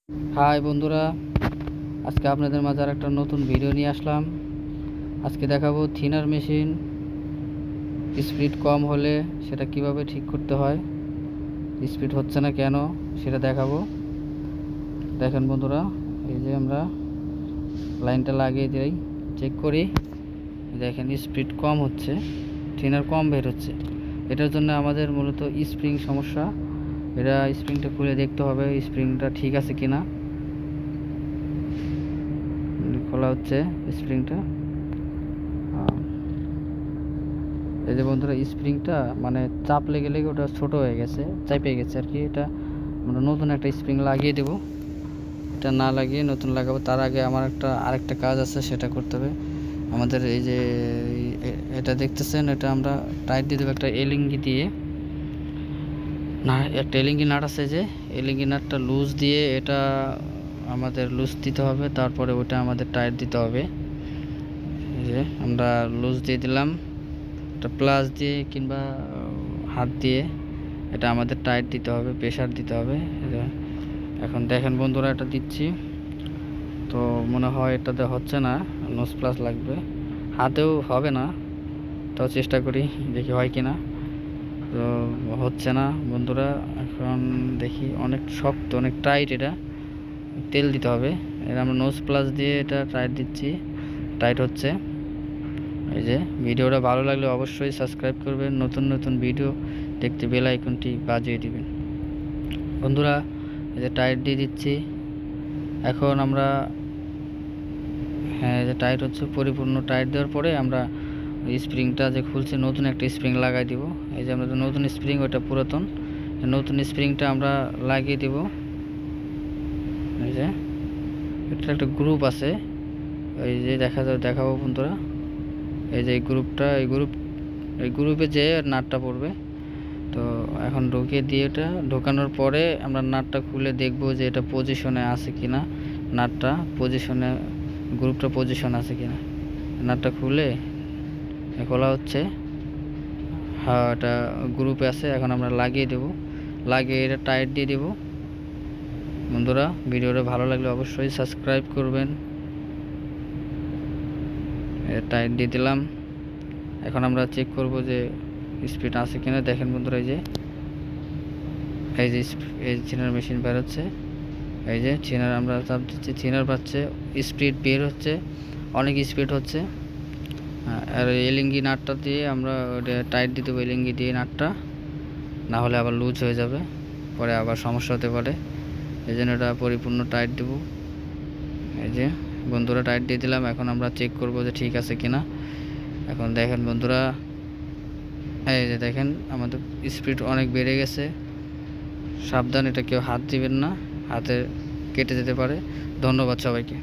High বন্ধুরা, আজকে আপনাদের মাঝে আর একটা নতুন ভিডিও নিয়ে আসলাম। আজকে দেখাবো থিনার মেশিন স্পিড কম হলে সেটা কিভাবে ঠিক করতে হয়, স্পিড হচ্ছে না কেন সেটা দেখাবো। দেখেন বন্ধুরা, এই যে আমরা লাইনটা লাগিয়ে দিই, চেক করি, দেখেন স্পিড কম হচ্ছে, থিনার কম বের হচ্ছে। এটার জন্য আমাদের মূলত স্প্রিং সমস্যা। এটা স্প্রিংটা খুলে দেখতে হবে স্প্রিংটা ঠিক আছে কিনা। খোলা হচ্ছে স্প্রিংটা। এই যে বন্ধুরা, স্প্রিংটা মানে চাপ লেগে লেগে ওটা ছোট হয়ে গেছে, চাপে গেছে আর কি। এটা আমরা নতুন একটা স্প্রিং লাগিয়ে দেব। এটা না লাগিয়ে নতুন লাগাবো, তার আগে আমার আরেকটা কাজ আছে, সেটা করতে হবে আমাদের। এই যে এটা দেখতেছেন, এটা আমরা টাইট দিয়ে দেবো একটা এলিঙ্গি দিয়ে। না, একটা এলিঙ্গি নাট আছে, যে এলিঙ্গি নাটটা লুজ দিয়ে এটা আমাদের লুজ দিতে হবে, তারপরে ওটা আমাদের টাইট দিতে হবে। এই যে আমরা লুজ দিয়ে দিলাম, একটা প্লাস দিয়ে কিংবা হাত দিয়ে এটা আমাদের টাইট দিতে হবে, প্রেশার দিতে হবে। এখন দেখেন বন্ধুরা, এটা দিচ্ছি তো মনে হয় এটাতে হচ্ছে না, নোজ প্লাস লাগবে, হাতেও হবে না। তাও চেষ্টা করি, দেখি হয় কি না। তো হচ্ছে না বন্ধুরা। এখন দেখি, অনেক শক্ত, অনেক টাইট, এটা তেল দিতে হবে। এটা আমরা নোজ প্লাস দিয়ে এটা টাইট দিচ্ছি, টাইট হচ্ছে। এই যে ভিডিওটা ভালো লাগলে অবশ্যই সাবস্ক্রাইব করবেন, নতুন নতুন ভিডিও দেখতে বেল আইকনটি বাজিয়ে দিবেন বন্ধুরা। এই যে টাইট দিয়ে দিচ্ছি এখন আমরা। হ্যাঁ, এই যে টাইট হচ্ছে, পরিপূর্ণ টাইট দেওয়ার পরে আমরা স্প্রিংটা যে খুলছে, নতুন একটা স্প্রিং লাগাই দিব। এই যে আমরা নতুন স্প্রিং, ওটা পুরাতন, নতুন স্প্রিংটা আমরা লাগিয়ে দিব। এই যে এটা একটা গ্রুপ আছে, এই যে দেখাবো বন্ধুরা। এই যে এই গ্রুপে যে নাটটা পড়বে, তো এখন ঢুকিয়ে দিয়ে এটা ঢোকানোর পরে আমরা নাটটা খুলে দেখব যে এটা পজিশনে আছে কিনা, নাটটা পজিশনে, গ্রুপটা পজিশন আছে কিনা। নাটটা খুলে খোলা হচ্ছে, হ্যাঁ এটা গ্রুপে আছে। এখন আমরা লাগিয়ে দেব, লাগিয়ে এটা টাইট দিয়ে দেব বন্ধুরা। ভিডিওটা ভালো লাগলে অবশ্যই সাবস্ক্রাইব করবেন। টাইট দিয়ে দিলাম। এখন আমরা চেক করব যে স্পিড আছে কিনা। দেখেন বন্ধুরা, এই যে থিনার মেশিন বের হচ্ছে, এই যে থিনার আমরা চাপ দিচ্ছি, থিনার পাচ্ছে, স্পিড বের হচ্ছে, অনেক স্পিড হচ্ছে। আর এলিঙ্গি নাটটা দিয়ে আমরা ওটা টাইট দিতে হবে, এলিঙ্গি দিয়ে নাটটা, না হলে আবার লুজ হয়ে যাবে, পরে আবার সমস্যা হতে পারে। এই জন্য এটা পরিপূর্ণ টাইট দেব। এই যে বন্ধুরা, টাইট দিয়ে দিলাম। এখন আমরা চেক করব যে ঠিক আছে কিনা। এখন দেখেন বন্ধুরা, এই যে দেখেন আমাদের স্পিড অনেক বেড়ে গেছে। সাবধান, এটা কেউ হাত দিবেন না, হাতে কেটে যেতে পারে। ধন্যবাদ সবাইকে।